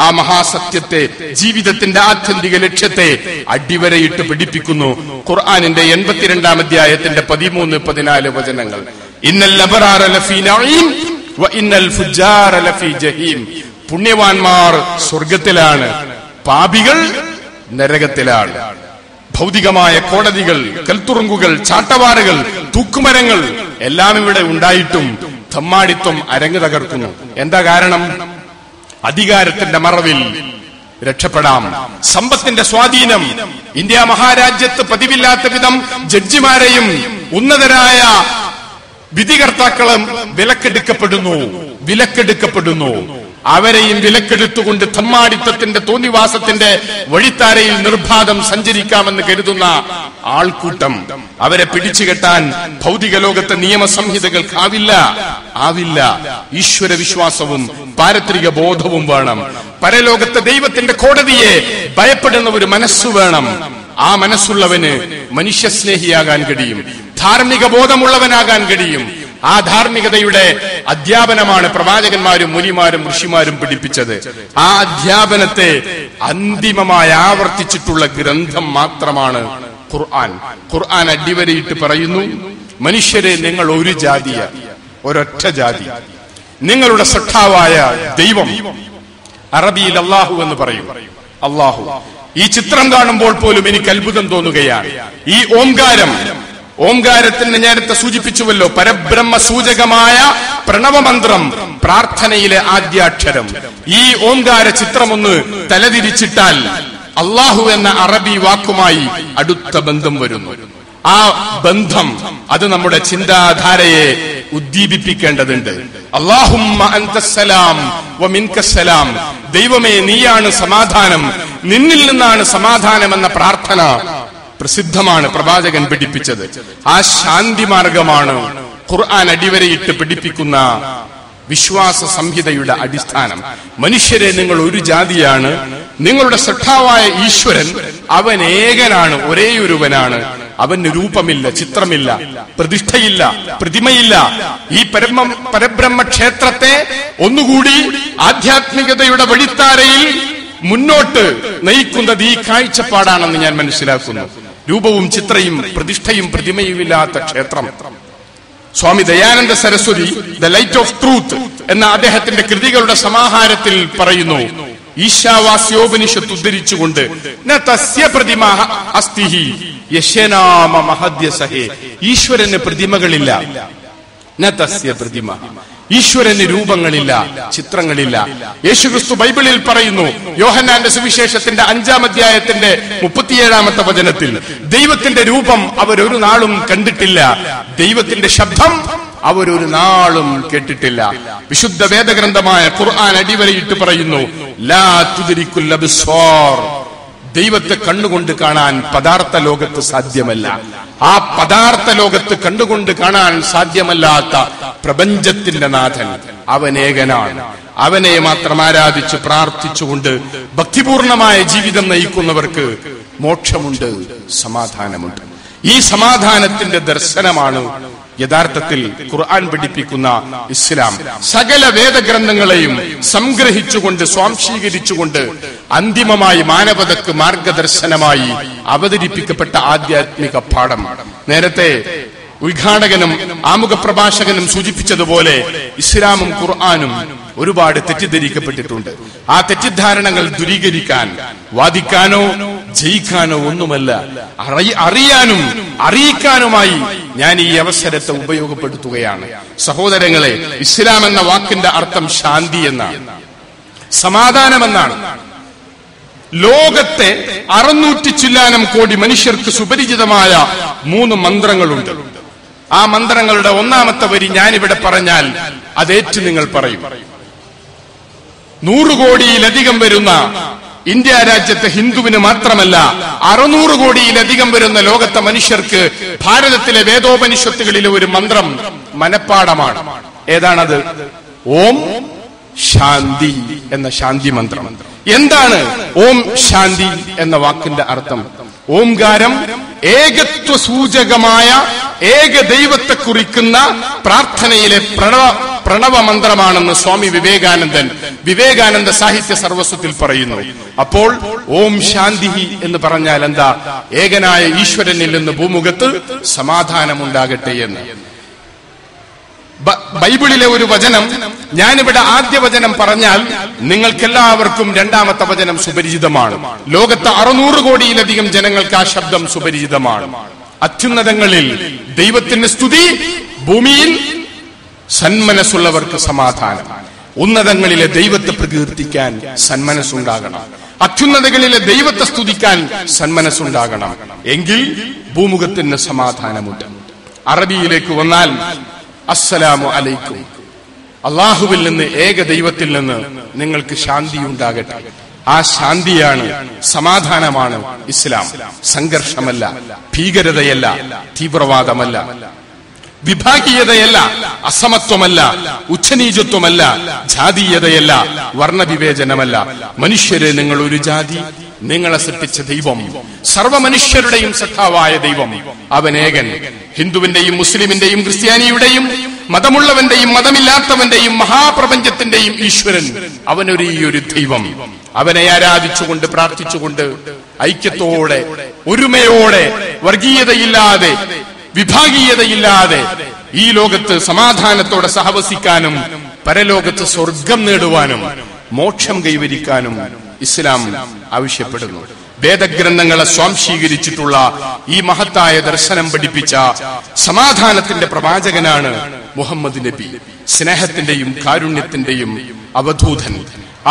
ആ മഹാസത്യത്തെ, ജീവിതത്തിന്റെ ആത്യന്തിക ലക്ഷ്യത്തെ അടിവരയിട്ട് പഠിപ്പിക്കുന്നു. ഖുർആനിന്റെ 82-ാം അധ്യായത്തിന്റെ 13-14 വചനങ്ങൾ. ഇന്നൽ അബ്റാറ ലഫീ നഈം വ ഇന്നൽ ഫുജ്ജാറ ലഫീ ജഹീം. പുണ്യവാന്മാർ സ്വർഗത്തിലാണ്, പാപികൾ നരകത്തിലാണ്. ഭൗതികമായ കോടതികൾ, കൽത്തുറുങ്കുകൾ, ചാട്ടവാറുകൾ, തൂക്കുമരങ്ങൾ എല്ലാം ഇവിടെ ഉണ്ടായിട്ടും തമ്മാടിത്വം അരങ്ങ് തകർക്കുന്നു. എന്താ കാരണം? അധികാരത്തിന്റെ മറവിൽ രക്ഷപ്പെടാം. സമ്പത്തിന്റെ സ്വാധീനം. ഇന്ത്യ മഹാരാജ്യത്ത് പതിവില്ലാത്ത വിധം ജഡ്ജിമാരെയും ഉന്നതരായ വിധികർത്താക്കളും വിലക്കെടുക്കപ്പെടുന്നു. അവരെയും വിലക്കെടുത്തുകൊണ്ട് തമ്മാടിത്തത്തിന്റെ തോന്നിവാസത്തിന്റെ വഴിത്താരയിൽ നിർബാധം സഞ്ചരിക്കാമെന്ന് കരുതുന്ന ആൾക്കൂട്ടം. അവരെ പിടിച്ചുകെട്ടാൻ ഭൗതിക ലോകത്തെ നിയമസംഹിതകൾക്കാവില്ല. ഈശ്വര വിശ്വാസവും പാരത്രിക ബോധവും വേണം. പരലോകത്തെ ദൈവത്തിന്റെ കോടതിയെ ഭയപ്പെടുന്ന ഒരു മനസ്സു വേണം. ആ മനസ്സുള്ളവന് മനുഷ്യസ്നേഹിയാകാൻ കഴിയും, ധാർമ്മിക ബോധമുള്ളവനാകാൻ കഴിയും. ആ ധാർമ്മികതയുടെ അധ്യാപനമാണ് പ്രവാചകന്മാരും മുനിമാരും ഋഷിമാരും പഠിപ്പിച്ചത്. ആ അധ്യാപനത്തെ അന്തിമമായി ആവർത്തിച്ചിട്ടുള്ള ഗ്രന്ഥം മാത്രമാണ് ഖുർആൻ. ഖുർആൻ അടിവരയിട്ട് പറയുന്നു, മനുഷ്യരെ നിങ്ങൾ ഒരു ജാതിയ, ഒരൊറ്റ ജാതി. നിങ്ങളുടെ സഖാവായ ദൈവം, അറബിയിൽ അല്ലാഹു എന്ന് പറയും. അല്ലാഹു. ഈ ചിത്രം കാണുമ്പോൾ പോലും എനിക്ക് അത്ഭുതം തോന്നുകയാണ്. ഈ ഓംകാരത്തിന് നേരത്തെ സൂചിപ്പിച്ചുവല്ലോ, പരബ്രഹ്മ സൂചകമായ പ്രണവമന്ത്രം, പ്രാർത്ഥനയിലെ ആദ്യാക്ഷരം. ഈ ഓംകാര ചിത്രമൊന്ന് തലതിരിച്ചിട്ടാൽ അല്ലാഹു എന്ന അറബി വാക്കുമായി അടുത്ത ബന്ധം വരുന്നു. ആ ബന്ധം അത് നമ്മുടെ ചിന്താധാരയെ ഉദ്ദീപിപ്പിക്കേണ്ടതുണ്ട്. അല്ലാഹുമ്മ അൻതസ്സലാം വ മിൻകസ്സലാം. ദൈവമേ, നീയാണ് സമാധാനം, നിന്നിൽ നിന്നാണ് സമാധാനം എന്ന പ്രാർത്ഥന പ്രസിദ്ധമാണ്, പ്രവാചകൻ പഠിപ്പിച്ചത്. ആ ശാന്തി മാർഗമാണ് ഖുർആൻ അടിവരയിട്ട് പഠിപ്പിക്കുന്ന വിശ്വാസ സംഹിതയുടെ അടിസ്ഥാനം. മനുഷ്യരെ നിങ്ങൾ ഒരു ജാതിയാണ്. നിങ്ങളുടെ സഖാവായ ഈശ്വരൻ അവൻ ഏകനാണ്, ഒരേയൊരുവനാണ്. അവന് രൂപമില്ല, ചിത്രമില്ല, പ്രതിഷ്ഠയില്ല, പ്രതിമയില്ല. ഈ പരബ്രഹ്മ ക്ഷേത്രത്തെ ഒന്നുകൂടി ആധ്യാത്മികതയുടെ വഴിത്താരയിൽ മുന്നോട്ട് നയിക്കുന്നത് ഈ കാഴ്ചപ്പാടാണെന്ന് ഞാൻ മനസ്സിലാക്കുന്നു. രൂപവും ചിത്രയും പ്രതിഷ്ഠയും പ്രതിമയുമില്ലാത്ത ക്ഷേത്രം. Swami Dayananda Saraswati the light of truth എന്ന അദ്ദേഹത്തിന്റെ കൃതികളുടെ സമാഹാരത്തിൽ പറയുന്നു, ഈശാവാസ്യോപനിഷത്ത് ഉദ്ധരിച്ചുകൊണ്ട്, ന തസ്യ പ്രതിമ അസ്തിഹി യശനാമ മഹദ്യസഹേ. ഈശ്വരന് പ്രതിമകളില്ല. ന തസ്യ പ്രതിമ, ഈശ്വരന് രൂപങ്ങളില്ല, ചിത്രങ്ങളില്ല. യേശുക്രിസ്തു ബൈബിളിൽ പറയുന്നു, യോഹന്നാന്റെ സുവിശേഷത്തിന്റെ 5-ാം അധ്യായത്തിന്റെ 37-ാമത്തെ വചനത്തിൽ, ദൈവത്തിന്റെ രൂപം അവരൊരു നാളും കണ്ടിട്ടില്ല, ദൈവത്തിന്റെ ശബ്ദം അവരൊരു നാളും കേട്ടിട്ടില്ല. വിശുദ്ധ വേദഗ്രന്ഥമായ ഖുർആൻ അടിവരയിട്ട് പറയുന്നു, ലാ തുദ്രിക്കുൽ അബ്സാർ. ദൈവത്തെ കണ്ണുകൊണ്ട് കാണാൻ പദാർത്ഥ ലോകത്ത് സാധ്യമല്ല. ആ പദാർത്ഥ ലോകത്ത് കണ്ടുകൊണ്ട് കാണാൻ സാധ്യമല്ലാത്ത പ്രപഞ്ചത്തിന്റെ നാഥൻ അവനേകനാണ്. അവനെ മാത്രം ആരാധിച്ച് പ്രാർത്ഥിച്ചുകൊണ്ട് ഭക്തിപൂർണമായ ജീവിതം നയിക്കുന്നവർക്ക് മോക്ഷമുണ്ട്, സമാധാനമുണ്ട്. ഈ സമാധാനത്തിന്റെ ദർശനമാണ് യഥാർത്ഥത്തിൽ ഖുർആൻ പഠിപ്പിക്കുന്ന ഇസ്ലാം. സകല വേദഗ്രന്ഥങ്ങളെയും സംഗ്രഹിച്ചുകൊണ്ട് സ്വാംശീകരിച്ചുകൊണ്ട് അന്തിമമായി മാനവതക്ക് മാർഗദർശനമായി അവതരിപ്പിക്കപ്പെട്ട ആധ്യാത്മിക പാഠം. നേരത്തെ ഉദ്ഘാടകനും ആമുഖ പ്രഭാഷകനും സൂചിപ്പിച്ചതുപോലെ ഇസ്ലാമും ഖുർആനും ഒരുപാട് തെറ്റിദ്ധരിക്കപ്പെട്ടിട്ടുണ്ട്. ആ തെറ്റിദ്ധാരണകൾ ദൂരീകരിക്കാൻ വാദിക്കാനോ ജയിക്കാനോ ഒന്നുമല്ല, അറിയാനും അറിയിക്കാനുമായി ഞാൻ ഈ അവസരത്തെ ഉപയോഗപ്പെടുത്തുകയാണ്. സഹോദരങ്ങളെ, ഇസ്ലാം എന്ന വാക്കിന്റെ അർത്ഥം ശാന്തി എന്നാണ്, സമാധാനമെന്നാണ്. ലോകത്തെ 600 ചില്ലാനം കോടി മനുഷ്യർക്ക് സുപരിചിതമായ 3 മന്ത്രങ്ങളുണ്ട്. ആ മന്ത്രങ്ങളുടെ ഒന്നാമത്തെ വരി ഞാനിവിടെ പറഞ്ഞാൽ അതേറ്റ് നിങ്ങൾ പറയും. 100 കോടിയിലധികം വരുന്ന ഇന്ത്യ രാജ്യത്തെ ഹിന്ദുവിന് മാത്രമല്ല 600 കോടിയിലധികം വരുന്ന ലോകത്തെ മനുഷ്യർക്ക് ഭാരതത്തിലെ വേദോപനിഷത്തുകളിലെ ഒരു മന്ത്രം മനപ്പാടമാണ്. ഏതാണത്? ഓം ശാന്തി എന്ന ശാന്തി മന്ത്രം. എന്താണ് ഓം ശാന്തി എന്ന വാക്കിന്റെ അർത്ഥം? ഓംകാരം ഏകത്വ സൂചകമായ ഏക ദൈവത്തെ കുറിക്കുന്ന പ്രാർത്ഥനയിലെ പ്രണവ മന്ത്രമാണെന്ന് സ്വാമി വിവേകാനന്ദ സാഹിത്യ സർവസ്വത്തിൽ പറയുന്നു. അപ്പോൾ ഓം ശാന്തി എന്ന് പറഞ്ഞാൽ എന്താ? ഏകനായ ഈശ്വരനിൽ നിന്ന് ഭൂമുഖത്ത് സമാധാനമുണ്ടാകട്ടെ എന്ന്. ബൈബിളിലെ ഒരു വചനം ഞാനിവിടെ ആദ്യ വചനം പറഞ്ഞാൽ നിങ്ങൾക്കെല്ലാവർക്കും രണ്ടാമത്തെ വചനം സുപരിചിതമാണ്. ലോകത്ത് 600 കോടിയിലധികം ജനങ്ങൾക്ക് ആ ശബ്ദം സുപരിചിതമാണ്. അത്യുന്നതങ്ങളിൽ ദൈവത്തിന് സ്തുതി, ഭൂമിയിൽ സന്മനസ്സുള്ളവർക്ക് സമാധാനം. ഉന്നതങ്ങളിലെ ദൈവത്തെ പ്രകീർത്തിക്കാൻ സന്മനസ്സുണ്ടാകണം, അത്യുന്നതകളിലെ ദൈവത്തെ സ്തുതിക്കാൻ സന്മനസ്സുണ്ടാകണം. എങ്കിൽ ഭൂമുഖത്തിന് സമാധാനമുണ്ട്. അറബിയിലേക്ക് വന്നാൽ അസ്സലാമു അലൈക്കും, അള്ളാഹുവിൽ നിന്ന് ഏക ദൈവത്തിൽ നിന്ന് നിങ്ങൾക്ക് ശാന്തി ഉണ്ടാകട്ടെ. ആ ശാന്തിയാണ്, സമാധാനമാണ് ഇസ്ലാം. സംഘർഷമല്ല, ഭീകരതയല്ല, തീവ്രവാദമല്ല, വിഭാഗീയതയല്ല, അസമത്വമല്ല, ഉച്ചനീചത്വമല്ല, ജാതീയതയല്ല, വർണ്ണവിവേചനമല്ല. മനുഷ്യരെ നിങ്ങൾ ഒരു ജാതി, നിങ്ങളെ സൃഷ്ടിച്ച ദൈവം, സർവമനുഷ്യരുടെയും സഖാവായ ദൈവം അവനേകൻ. ഹിന്ദുവിന്റെയും മുസ്ലിമിന്റെയും ക്രിസ്ത്യാനിയുടെയും മതമുള്ളവന്റെയും മതമില്ലാത്തവന്റെയും മഹാപ്രപഞ്ചത്തിന്റെയും ഈശ്വരൻ അവനൊരു ദൈവം. അവനെ ആരാധിച്ചുകൊണ്ട് പ്രാർത്ഥിച്ചുകൊണ്ട് ഐക്യത്തോടെ ഒരുമയോടെ വർഗീയതയില്ലാതെ വിഭാഗീയതയില്ലാതെ ഈ ലോകത്ത് സമാധാനത്തോടെ സഹവസിക്കാനും പരലോകത്ത് സ്വർഗം നേടുവാനും മോക്ഷം കൈവരിക്കാനും ഇസ്ലാം ആവശ്യപ്പെടുന്നു. വേദഗ്രന്ഥങ്ങളെ സ്വാംശീകരിച്ചിട്ടുള്ള ഈ മഹത്തായ ദർശനം പഠിപ്പിച്ച സമാധാനത്തിന്റെ പ്രവാചകനാണ് മുഹമ്മദ് നബി, സ്നേഹത്തിന്റെയും കാരുണ്യത്തിന്റെയും അവധൂതൻ.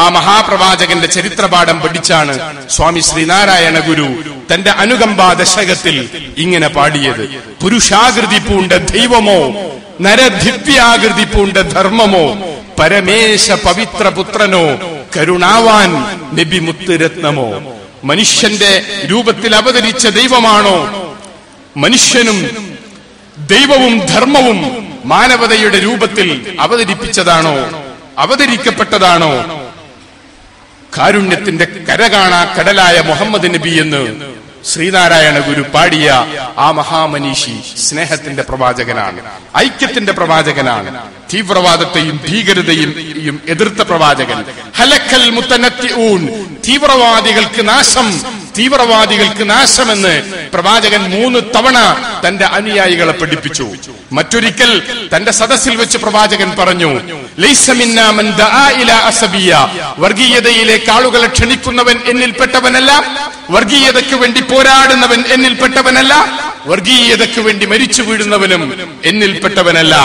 ആ മഹാപ്രവാചകന്റെ ചരിത്രപാഠം പഠിച്ചാണ് സ്വാമി ശ്രീനാരായണ ഗുരു തന്റെ അനുകമ്പാ ദശകത്തിൽ ഇങ്ങനെ പാടിയത്: പുരുഷാകൃതി പൂണ്ട ദൈവമോ, നരദിവ്യാകൃതി പൂണ്ട ധർമ്മമോ, പരമേശ പവിത്ര പുത്രനോ, കരുണാവാൻ നബി മുത്തുരത്നമോ. മനുഷ്യന്റെ രൂപത്തിൽ അവതരിച്ച ദൈവമാണോ? മനുഷ്യനും ദൈവവും ധർമ്മവും മാനവതയുടെ രൂപത്തിൽ അവതരിപ്പിച്ചതാണോ, അവതരിക്കപ്പെട്ടതാണോ? കാരുണ്യത്തിന്റെ കരകാണാ കടലായ മുഹമ്മദ് നബി എന്ന് ശ്രീനാരായണ ഗുരു പാടിയ ആ മഹാമനീഷി സ്നേഹത്തിന്റെ പ്രവാചകനാണ്, ഐക്യത്തിന്റെ പ്രവാചകനാണ്, തീവ്രവാദത്തെയും ഭീകരതയും എതിർത്ത പ്രവാചകൻ. ഹലക്കൽ മുത്തനത്തിഊൻ, തീവ്രവാദികൾക്ക് നാശം, തീവ്രവാദികൾക്ക് നാശമെന്ന് പ്രവാചകൻ 3 തവണ തന്റെ അനുയായികളെ പഠിപ്പിച്ചു. മറ്റൊരിക്കൽ തന്റെ സദസ്സിൽ വെച്ച് പ്രവാചകൻ പറഞ്ഞു: ലൈസ മിന്നാ മൻ ദആ ഇലാ അസബിയ, വർഗീയതയിലേക്ക് ആളുകളെ ക്ഷണിക്കുന്നവൻ എന്നിൽപ്പെട്ടവനല്ല, വർഗീയതയ്ക്ക് വേണ്ടി പോരാടുന്നവൻ എന്നിൽപ്പെട്ടവനല്ല, വർഗീയതയ്ക്ക് വേണ്ടി മരിച്ചു വീഴുന്നവനും എന്നിൽപ്പെട്ടവനല്ല.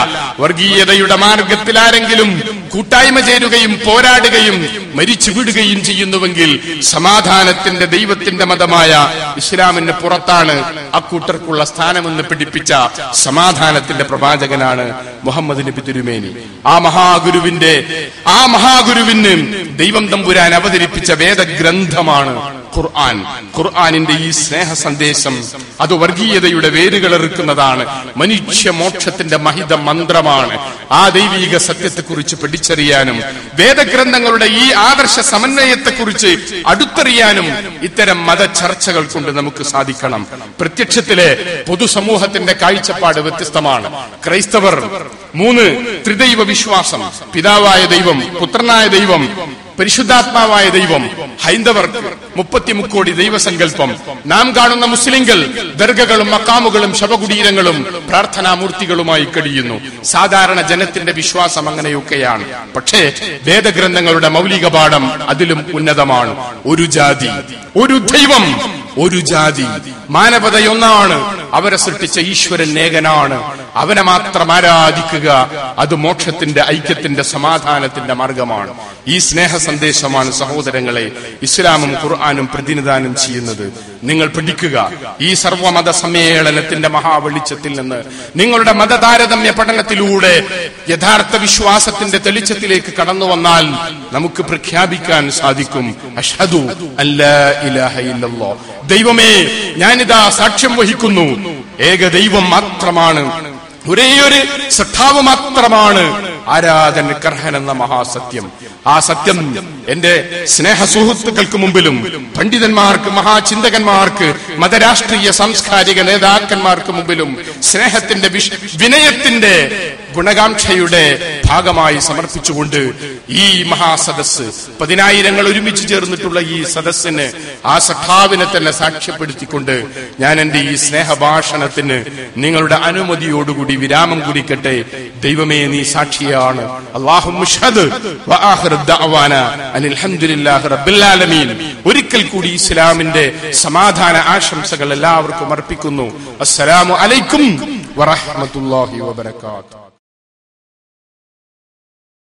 വർഗീയതയുടെ മാർഗത്തിൽ ആരെങ്കിലും കൂട്ടായ്മ ചേരുകയും പോരാടുകയും മരിച്ചു വീടുകയും ചെയ്യുന്നുവെങ്കിൽ സമാധാനത്തിന്റെ ദൈവത്തിന്റെ മതമായ ഇസ്ലാമിന് പുറത്താണ് അക്കൂട്ടർക്കുള്ള സ്ഥാനമെന്ന് പഠിപ്പിച്ച സമാധാനത്തിന്റെ പ്രവാചകനാണ് മുഹമ്മദ് നബി തിരുമേനി. ആ മഹാഗുരുവിന് ദൈവം തമ്പുരാൻ അവതരിപ്പിച്ച വേദഗ്രന്ഥമാണ് ഖുർആൻ. ഖുർആനിന്റെ ഈ സ്നേഹ സന്ദേശം അത് വർഗീയതയുടെ വേരുകളെറുക്കുന്നതാണ്. മനുഷ്യ മോക്ഷത്തിന്റെ മഹിത മന്ത്രമാണ്. ആ ദൈവീക സത്യത്തെക്കുറിച്ച് പഠിച്ചറിയാനും വേദഗ്രന്ഥങ്ങളുടെ ഈ ആദർശ സമന്വയത്തെക്കുറിച്ച് അടുത്തറിയാനും ഇത്തരം മത ചർച്ചകൾ കൊണ്ട് നമുക്ക് സാധിക്കണം. പ്രത്യക്ഷത്തിലെ പൊതുസമൂഹത്തിന്റെ കാഴ്ചപ്പാട് വ്യത്യസ്തമാണ്. ക്രൈസ്തവർ 3 ത്രിദൈവ വിശ്വാസം, പിതാവായ ദൈവം, പുത്രനായ ദൈവം, പരിശുദ്ധാത്മാവായ ദൈവം. ഹൈന്ദവർക്ക് 33 കോടി ദൈവസങ്കല്പം. നാം കാണുന്ന മുസ്ലിങ്ങൾ ദർഗകളും മക്കാമുകളും ശവകുടീരങ്ങളും പ്രാർത്ഥനാമൂർത്തികളുമായി കഴിയുന്നു. സാധാരണ ജനത്തിന്റെ വിശ്വാസം അങ്ങനെയൊക്കെയാണ്. പക്ഷേ വേദഗ്രന്ഥങ്ങളുടെ മൗലിക പാഠം അതിലും ഉന്നതമാണ്. ഒരു ജാതി, ഒരു ദൈവം, ഒരു ജാതി. മാനവതയൊന്നാണ്. അവരെ സൃഷ്ടിച്ച ഈശ്വരൻ ഏകനാണ്. അവനെ മാത്രം ആരാധിക്കുക. അത് മോക്ഷത്തിന്റെ, ഐക്യത്തിന്റെ, സമാധാനത്തിന്റെ മാർഗമാണ്. ഈ സ്നേഹ സന്ദേശമാണ് സഹോദരങ്ങളെ ഇസ്ലാമും ഖുർആനും പ്രതിനിധാനം ചെയ്യുന്നത്. നിങ്ങൾ പഠിക്കുക. ഈ സർവമത സമ്മേളനത്തിന്റെ മഹാവെളിച്ചത്തിൽ നിന്ന് നിങ്ങളുടെ മതതാരതമ്യ പഠനത്തിലൂടെ യഥാർത്ഥ വിശ്വാസത്തിന്റെ തെളിച്ചത്തിലേക്ക് കടന്നു വന്നാൽ നമുക്ക് പ്രഖ്യാപിക്കാൻ സാധിക്കും, അഷ്ഹദു അല്ലാ ഇലാഹ ഇല്ലല്ലാഹ്, ദൈവമേ ഞാനിതാ സാക്ഷ്യം വഹിക്കുന്നു, ഏക ദൈവം മാത്രമാണ്, ഒരേയൊരു സൃഷ്ടാവ് മാത്രമാണ് ആരാധനക്കർഹനെന്ന മഹാസത്യം. ആ സത്യം എന്റെ സ്നേഹ സുഹൃത്തുക്കൾക്ക് മുമ്പിലും പണ്ഡിതന്മാർക്ക്, മഹാചിന്തകന്മാർക്ക്, മതരാഷ്ട്രീയ സാംസ്കാരിക നേതാക്കന്മാർക്ക് മുമ്പിലും സ്നേഹത്തിന്റെ, വിനയത്തിന്റെ, ഗുണകാംക്ഷയുടെ ഭാഗമായി സമർപ്പിച്ചുകൊണ്ട് ഈ മഹാസദസ്, 10,000 ഒരുമിച്ച് ചേർന്നിട്ടുള്ള ഈ സദസ്സിന് ആ സഖാവിനെ തന്നെ സാക്ഷ്യപ്പെടുത്തിക്കൊണ്ട് ഞാൻ എന്റെ ഈ സ്നേഹഭാഷണത്തിന് നിങ്ങളുടെ അനുമതിയോടുകൂടി വിരാമം കുറിക്കട്ടെ. ദൈവമേ നീ സാക്ഷിയാണ്. അല്ലാഹുമ്മ ഷ്ഹദ് വ ആഖിറു ദഅവാന അനിൽ ഹംദുലില്ലാഹി റബ്ബിൽ ആലമീൻ. ഒരിക്കൽ കൂടി ഇസ്ലാമിന്റെ സമാധാന ആശംസകൾ എല്ലാവർക്കും അർപ്പിക്കുന്നു. അസ്സലാമു അലൈക്കും വറഹ്മത്തുള്ളാഹി വബറകാതുഹു.